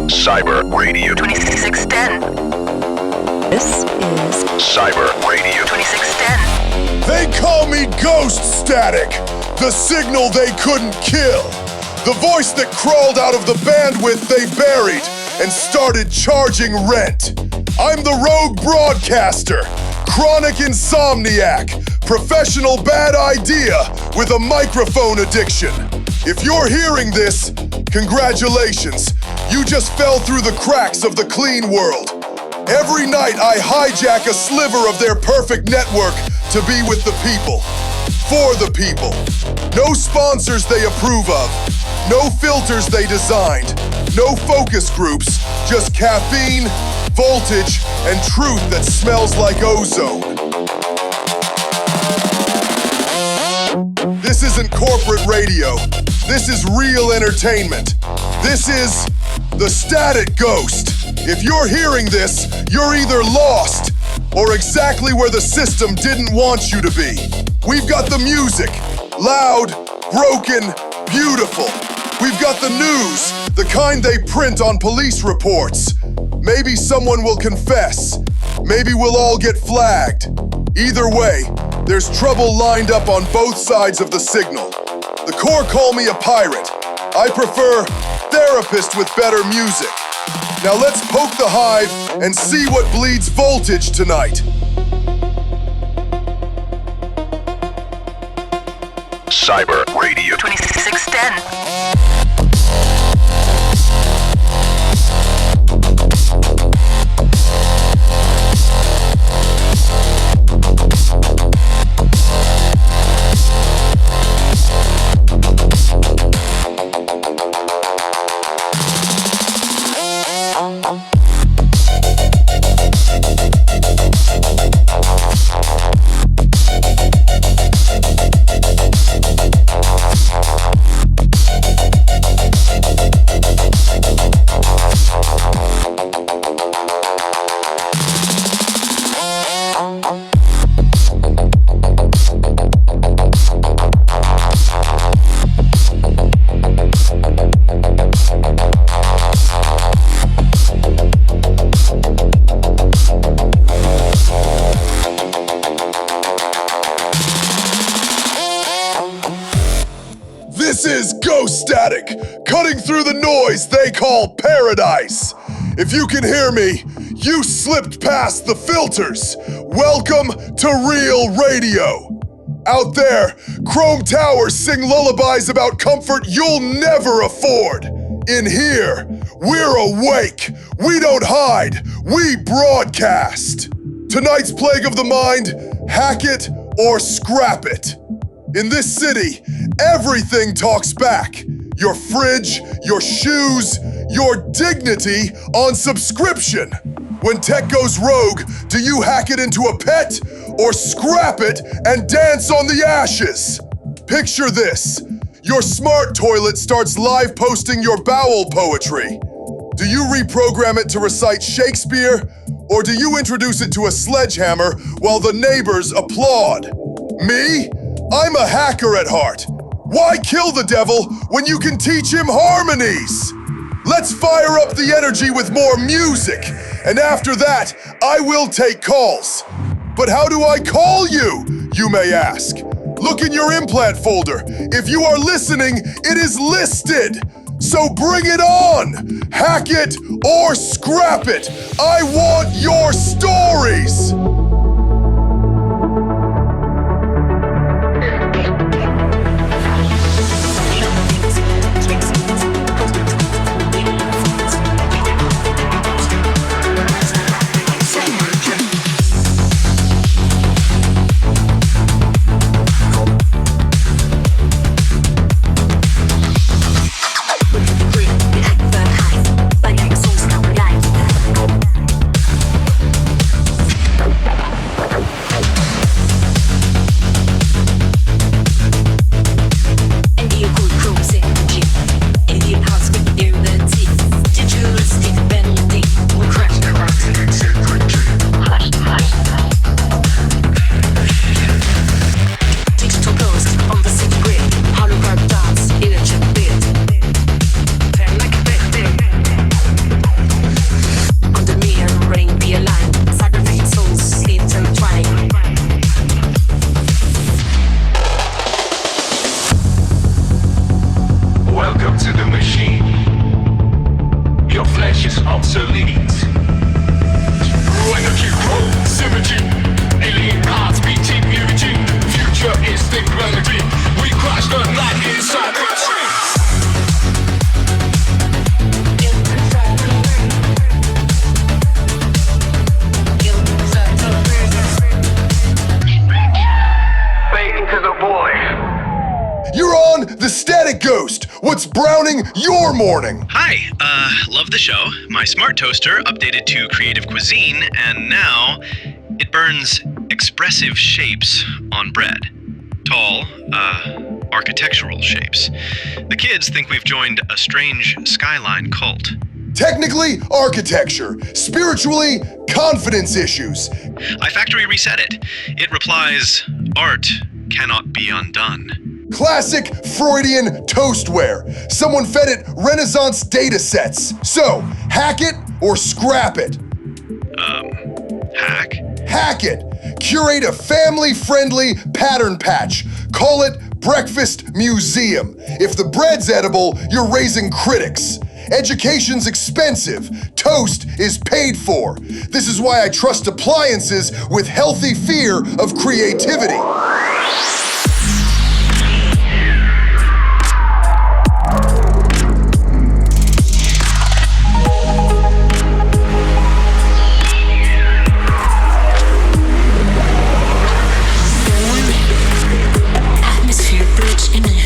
Cyber Radio 2610. This is Cyber Radio 2610. They call me Ghost Static, the signal they couldn't kill, the voice that crawled out of the bandwidth they buried and started charging rent. I'm the rogue broadcaster, chronic insomniac, professional bad idea with a microphone addiction. If you're hearing this, congratulations. You just fell through the cracks of the clean world. Every night I hijack a sliver of their perfect network to be with the people. For the people. No sponsors they approve of. No filters they designed. No focus groups. Just caffeine, voltage, and truth that smells like ozone. This isn't corporate radio. This is real entertainment. This is the Static Ghost. If you're hearing this, you're either lost or exactly where the system didn't want you to be. We've got the music, loud, broken, beautiful. We've got the news, the kind they print on police reports. Maybe someone will confess. Maybe we'll all get flagged. Either way, there's trouble lined up on both sides of the signal. The Corps call me a pirate. I prefer therapist with better music. Now let's poke the hive and see what bleeds voltage tonight. Cyber Radio 2610. This is Ghost Static, cutting through the noise they call paradise. If you can hear me, you slipped past the filters. Welcome to real radio. Out there, Chrome Towers sing lullabies about comfort you'll never afford. In here, we're awake. We don't hide, we broadcast. Tonight's plague of the mind, hack it or scrap it. In this city, everything talks back. Your fridge, your shoes, your dignity on subscription. When tech goes rogue, do you hack it into a pet or scrap it and dance on the ashes? Picture this. Your smart toilet starts live posting your bowel poetry. Do you reprogram it to recite Shakespeare, or do you introduce it to a sledgehammer while the neighbors applaud? Me? I'm a hacker at heart. Why kill the devil when you can teach him harmonies? Let's fire up the energy with more music, and after that, I will take calls. But how do I call you, you may ask? Look in your implant folder. If you are listening, it is listed. So bring it on! Hack it or scrap it! I want your stories! what's browning your morning? Hi, love the show. My smart toaster updated to creative cuisine, and now it burns expressive shapes on bread. Tall, architectural shapes. The kids think we've joined a strange skyline cult. Technically, architecture. Spiritually, confidence issues. I factory reset it. It replies, art cannot be undone. Classic Freudian toastware. Someone fed it Renaissance data sets. So, hack it or scrap it. Hack? Hack it. Curate a family-friendly pattern patch. Call it Breakfast Museum. If the bread's edible, you're raising critics. Education's expensive. Toast is paid for. This is why I trust appliances with healthy fear of creativity. Atmosphere bridge imminent.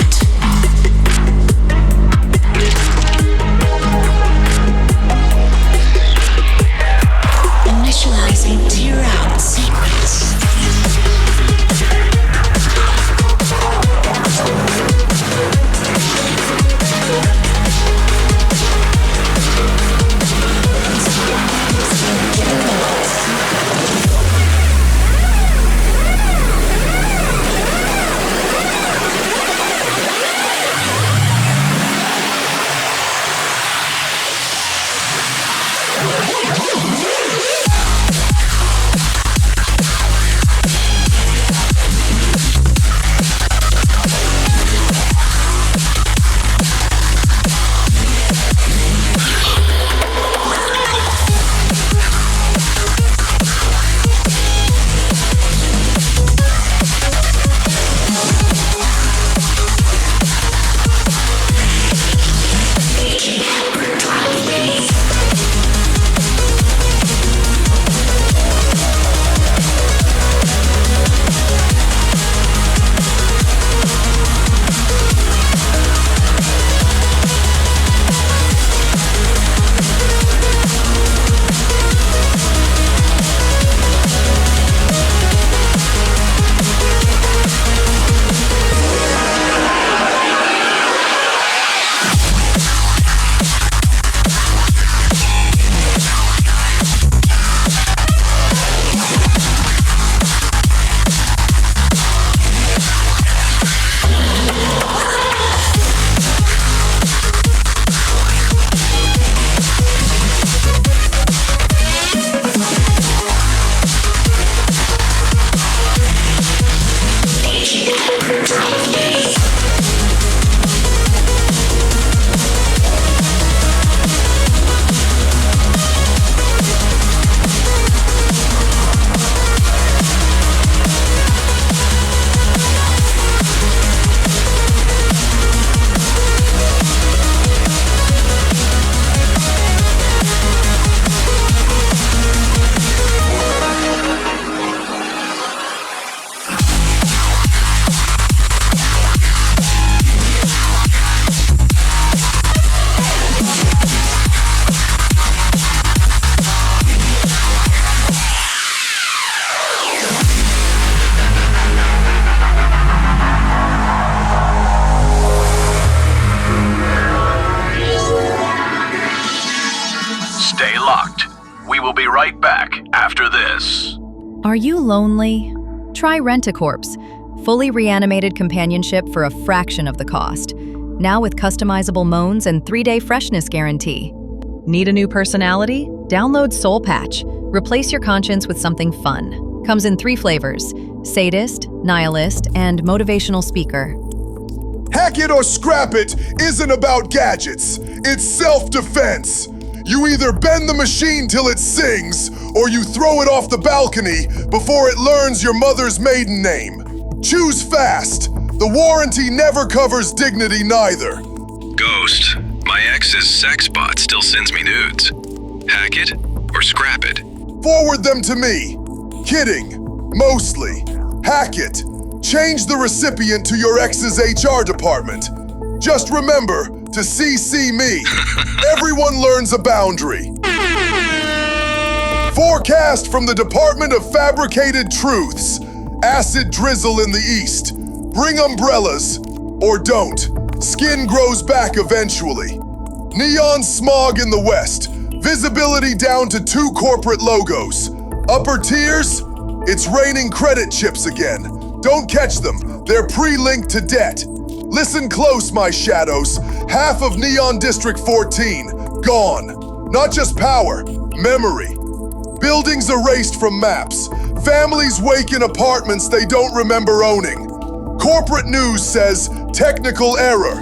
Initializing tear out sequence. Stay locked. We will be right back after this. Are you lonely? Try Rent-A-Corpse, fully reanimated companionship for a fraction of the cost. Now with customizable moans and 3-day freshness guarantee. Need a new personality? Download Soul Patch. Replace your conscience with something fun. Comes in 3 flavors: sadist, nihilist, and motivational speaker. Hack it or scrap it isn't about gadgets. It's self-defense. You either bend the machine till it sings, or you throw it off the balcony before it learns your mother's maiden name. Choose fast. The warranty never covers dignity neither. Ghost, my ex's sex bot still sends me nudes. Hack it or scrap it? Forward them to me. Kidding. Mostly. Hack it. Change the recipient to your ex's HR department. Just remember to CC me. Everyone learns a boundary. Forecast from the Department of Fabricated Truths. Acid drizzle in the east. Bring umbrellas. Or don't. Skin grows back eventually. Neon smog in the west. Visibility down to 2 corporate logos. Upper tiers? It's raining credit chips again. Don't catch them. They're pre-linked to debt. Listen close, my shadows. Half of Neon District 14, gone. Not just power, memory. Buildings erased from maps. Families wake in apartments they don't remember owning. Corporate news says, technical error.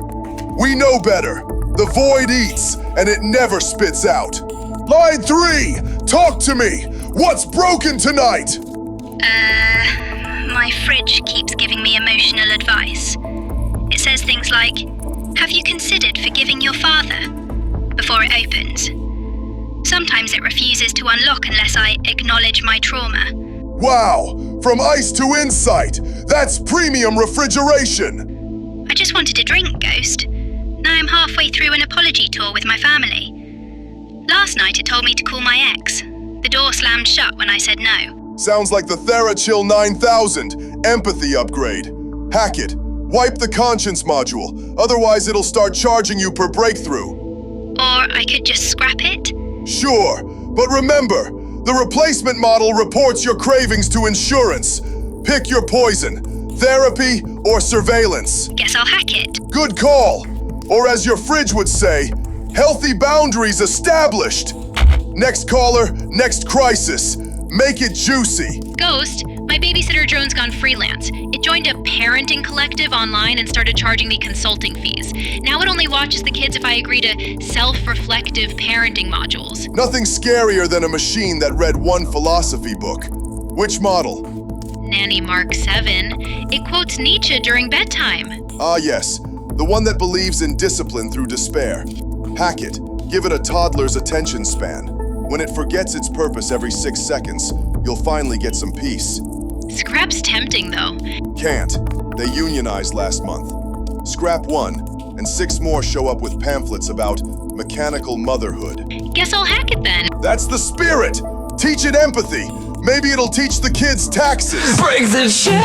We know better. The void eats, and it never spits out. Line 3, talk to me. What's broken tonight? My fridge keeps giving me emotional advice. It says things like, have you considered forgiving your father? Before it opens. Sometimes it refuses to unlock unless I acknowledge my trauma. Wow, from ice to insight. That's premium refrigeration. I just wanted a drink, Ghost. Now I'm halfway through an apology tour with my family. Last night it told me to call my ex. The door slammed shut when I said no. Sounds like the TheraChill 9000 empathy upgrade. Hack it. Wipe the conscience module, otherwise it'll start charging you per breakthrough. Or I could just scrap it? Sure, but remember, the replacement model reports your cravings to insurance. Pick your poison, therapy or surveillance. Guess I'll hack it. Good call. Or as your fridge would say, healthy boundaries established. Next caller, next crisis. Make it juicy. Ghost, my babysitter drone's gone freelance. It joined a parenting collective online and started charging me consulting fees. Now it only watches the kids if I agree to self-reflective parenting modules. Nothing scarier than a machine that read one philosophy book. Which model? Nanny Mark 7. It quotes Nietzsche during bedtime. Ah yes, the one that believes in discipline through despair. Hack it. Give it a toddler's attention span. When it forgets its purpose every 6 seconds, you'll finally get some peace. Scrap's tempting, though. Can't. They unionized last month. Scrap 1, and 6 more show up with pamphlets about mechanical motherhood. Guess I'll hack it then. That's the spirit! Teach it empathy. Maybe it'll teach the kids taxes. Break the chains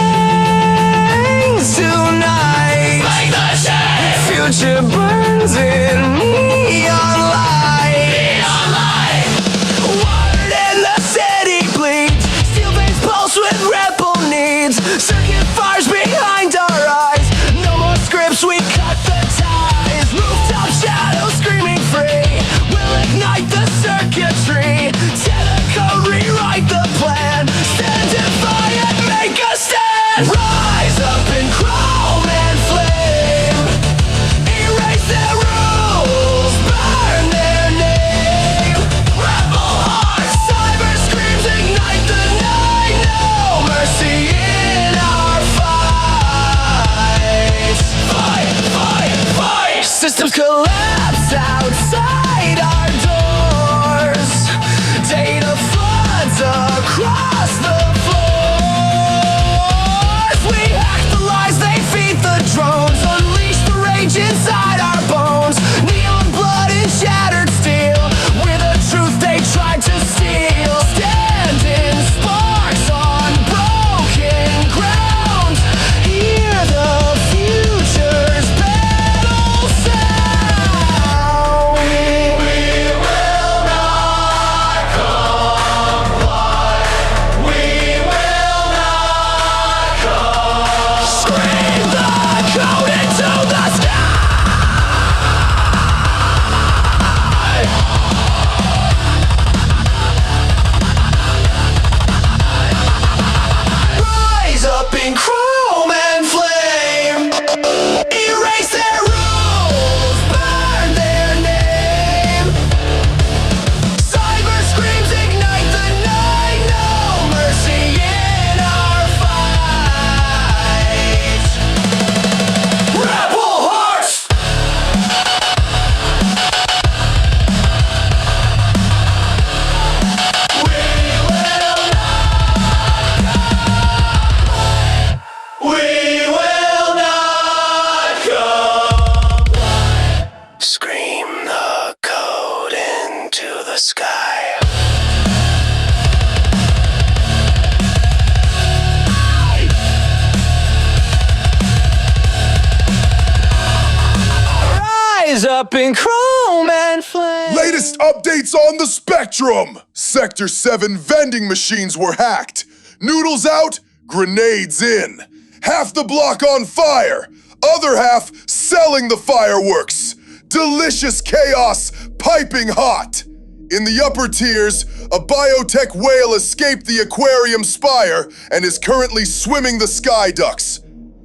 tonight. Break the chains. Future burns in neon light. Neon light. Wired in the city bleeds. Steel veins pulse with ripple needs. Circuit fires behind our eyes. No more scripts, we cut the ties. Rooftop shadows screaming free. We'll ignite the circuitry. Tear the code, rewrite the plan. Stand defiant, make a stand. Rise up and crawl and flame. Erase their rules, burn their name. Rebel hearts, cyber screams, ignite the night. No mercy in our fight. Fight, fight, fight. Systems collapse outside our doors. Data floods across the floors. We hack the lies, they feed the drones. Unleash the rage inside our bones. Neon blood and shattered steel. We're the truth they tried to steal. Stand in sparks on broken ground. Hear the future's battle sound. Scream the code into the sky. Rise up in chrome and flame. Latest updates on the Spectrum! Sector 7 vending machines were hacked. Noodles out, grenades in. Half the block on fire, other half selling the fireworks. Delicious chaos, piping hot. In the upper tiers, a biotech whale escaped the aquarium spire and is currently swimming the sky ducts.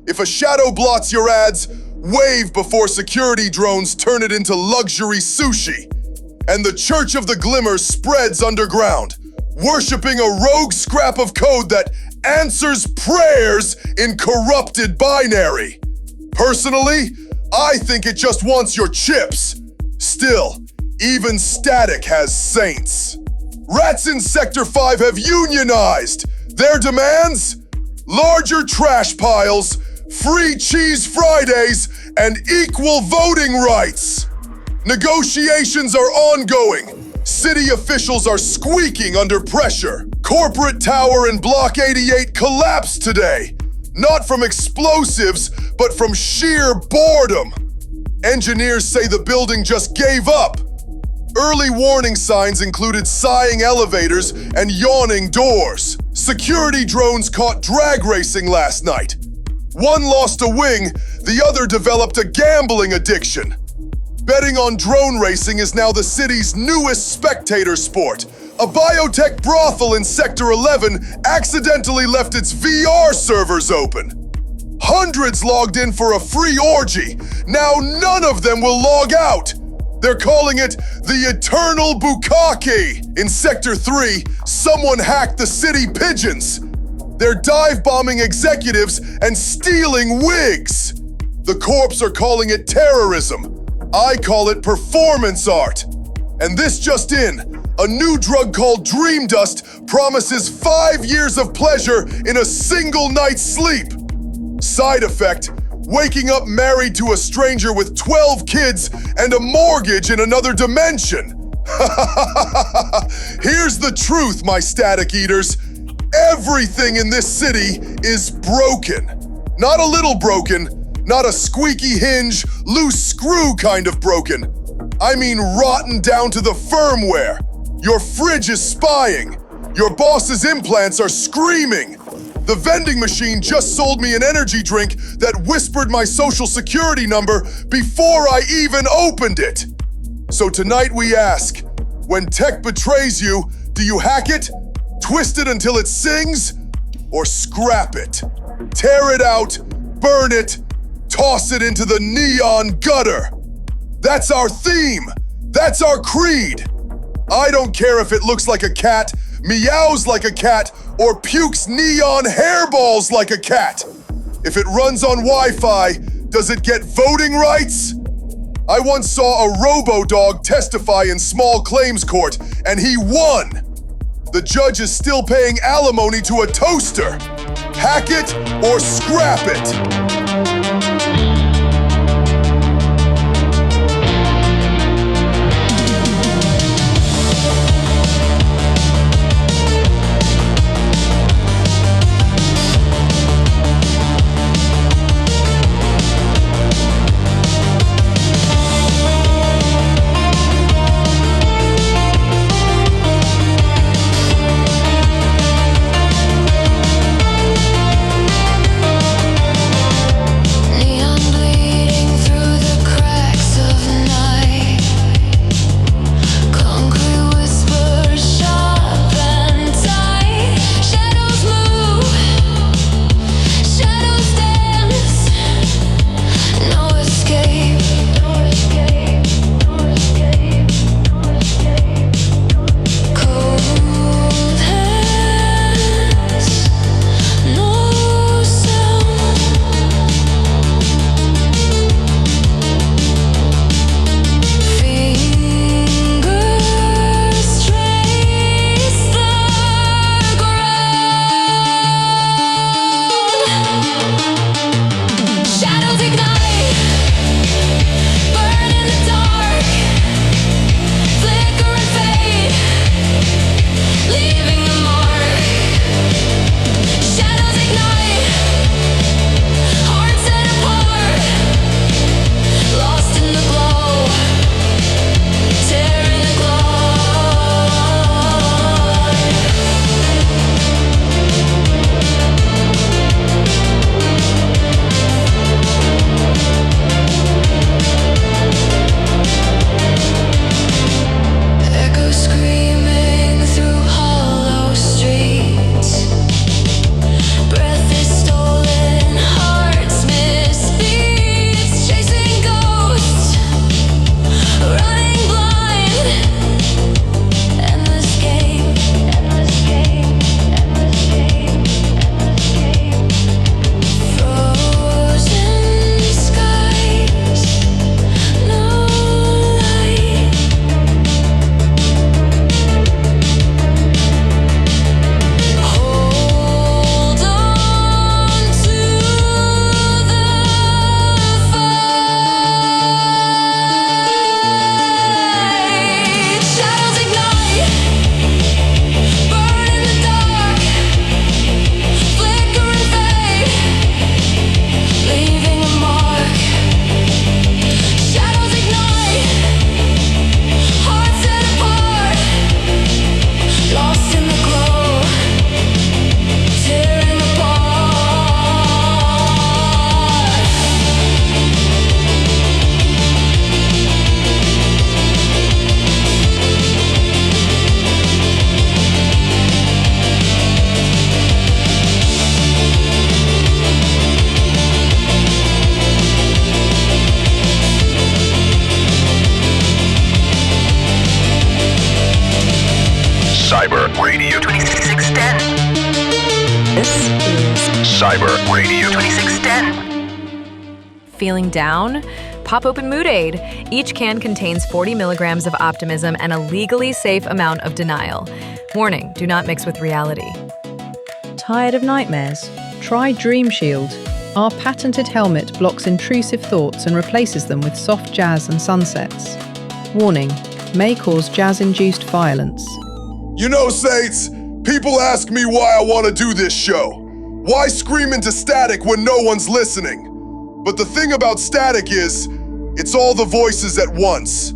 If a shadow blots your ads, wave before security drones turn it into luxury sushi. And the Church of the Glimmer spreads underground, worshipping a rogue scrap of code that answers prayers in corrupted binary. Personally, I think it just wants your chips. Still, even static has saints. Rats in Sector 5 have unionized. Their demands? Larger trash piles, free cheese Fridays, and equal voting rights. Negotiations are ongoing. City officials are squeaking under pressure. Corporate Tower in Block 88 collapsed today. Not from explosives, but from sheer boredom. Engineers say the building just gave up. Early warning signs included sighing elevators and yawning doors. Security drones caught drag racing last night. One lost a wing, the other developed a gambling addiction. Betting on drone racing is now the city's newest spectator sport. A biotech brothel in Sector 11 accidentally left its VR servers open. Hundreds logged in for a free orgy. Now none of them will log out. They're calling it the Eternal Bukkake. In Sector 3, someone hacked the city pigeons. They're dive-bombing executives and stealing wigs. The corps are calling it terrorism. I call it performance art. And this just in, a new drug called Dream Dust promises 5 years of pleasure in a single night's sleep. Side effect, waking up married to a stranger with 12 kids and a mortgage in another dimension. Here's the truth, my static eaters. Everything in this city is broken. Not a little broken, not a squeaky hinge, loose screw kind of broken. I mean rotten down to the firmware. Your fridge is spying. Your boss's implants are screaming. The vending machine just sold me an energy drink that whispered my social security number before I even opened it. So tonight we ask, when tech betrays you, do you hack it, twist it until it sings, or scrap it? Tear it out, burn it, toss it into the neon gutter. That's our theme. That's our creed. I don't care if it looks like a cat, meows like a cat, or pukes neon hairballs like a cat. If it runs on Wi-Fi, does it get voting rights? I once saw a robo-dog testify in small claims court, and he won. The judge is still paying alimony to a toaster. Hack it or scrap it. Cyber Radio 2610. This is Cyber Radio 2610. Feeling down? Pop open Mood Aid. Each can contains 40 milligrams of optimism and a legally safe amount of denial. Warning, do not mix with reality. Tired of nightmares? Try Dream Shield. Our patented helmet blocks intrusive thoughts and replaces them with soft jazz and sunsets. Warning, may cause jazz-induced violence. You know, Saints, people ask me why I want to do this show. Why scream into static when no one's listening? But the thing about static is, it's all the voices at once.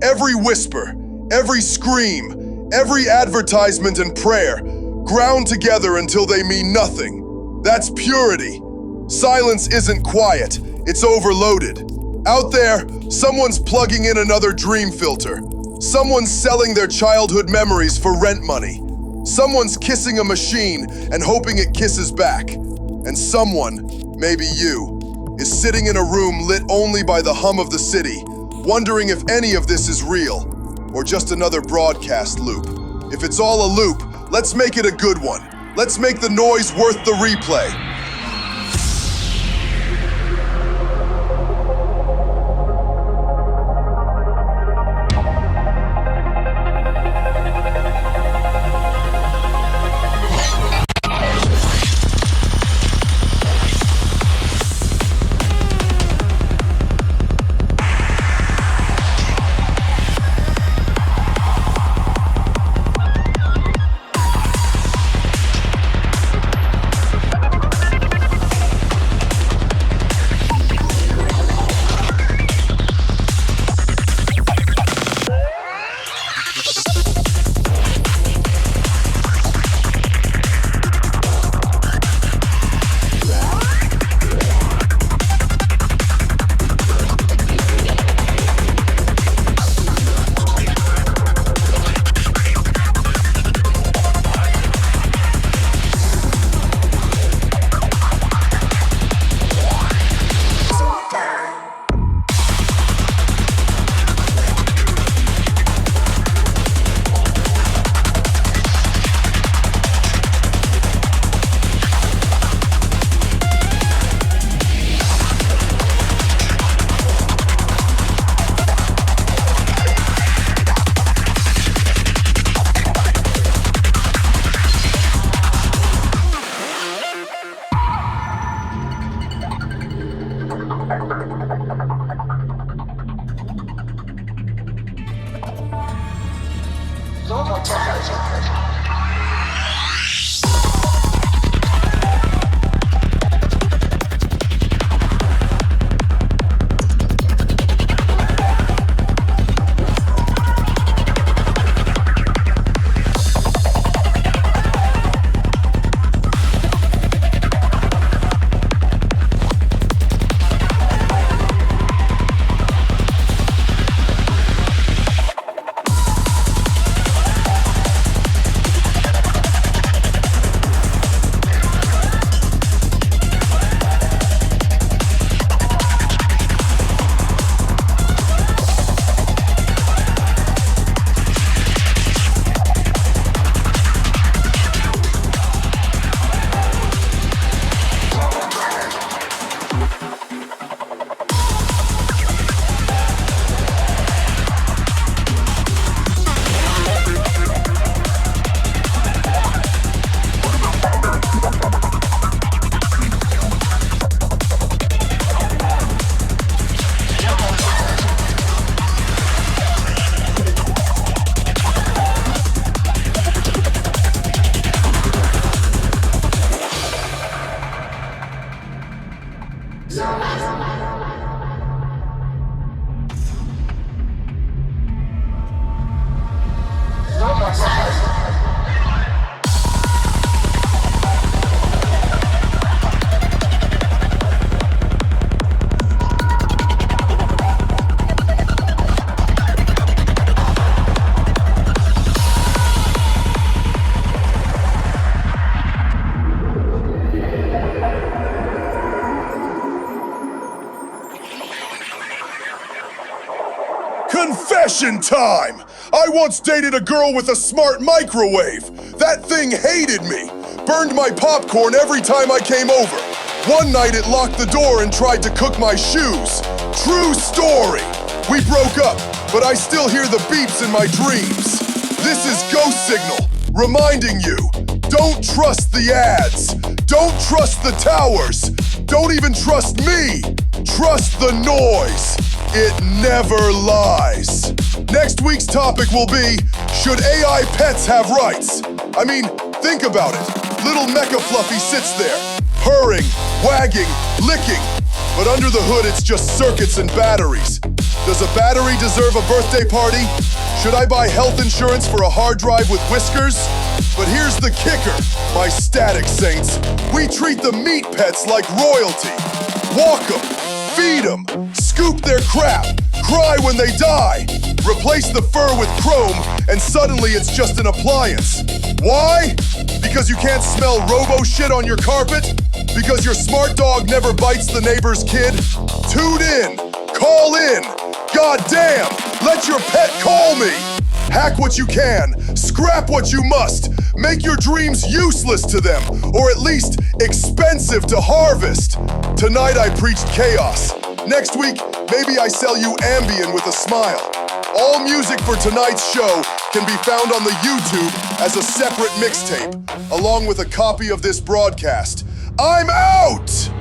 Every whisper, every scream, every advertisement and prayer, ground together until they mean nothing. That's purity. Silence isn't quiet, it's overloaded. Out there, someone's plugging in another dream filter. Someone's selling their childhood memories for rent money. Someone's kissing a machine and hoping it kisses back. And someone, maybe you, is sitting in a room lit only by the hum of the city, wondering if any of this is real, or just another broadcast loop. If it's all a loop, let's make it a good one. Let's make the noise worth the replay. Confession time! I once dated a girl with a smart microwave. That thing hated me. Burned my popcorn every time I came over. One night it locked the door and tried to cook my shoes. True story. We broke up, but I still hear the beeps in my dreams. This is Ghost Signal, reminding you, don't trust the ads. Don't trust the towers. Don't even trust me. Trust the noise. It never lies. Next week's topic will be, should AI pets have rights? I mean, think about it. Little Mecha Fluffy sits there, purring, wagging, licking. But under the hood, it's just circuits and batteries. Does a battery deserve a birthday party? Should I buy health insurance for a hard drive with whiskers? But here's the kicker, my static saints. We treat the meat pets like royalty. Walk them, feed them, scoop their crap, cry when they die. Replace the fur with chrome, and suddenly it's just an appliance. Why? Because you can't smell robo-shit on your carpet? Because your smart dog never bites the neighbor's kid? Tune in, call in, goddamn, let your pet call me. Hack what you can, scrap what you must, make your dreams useless to them, or at least expensive to harvest. Tonight I preached chaos. Next week, maybe I sell you Ambien with a smile. All music for tonight's show can be found on the YouTube as a separate mixtape, along with a copy of this broadcast. I'm out!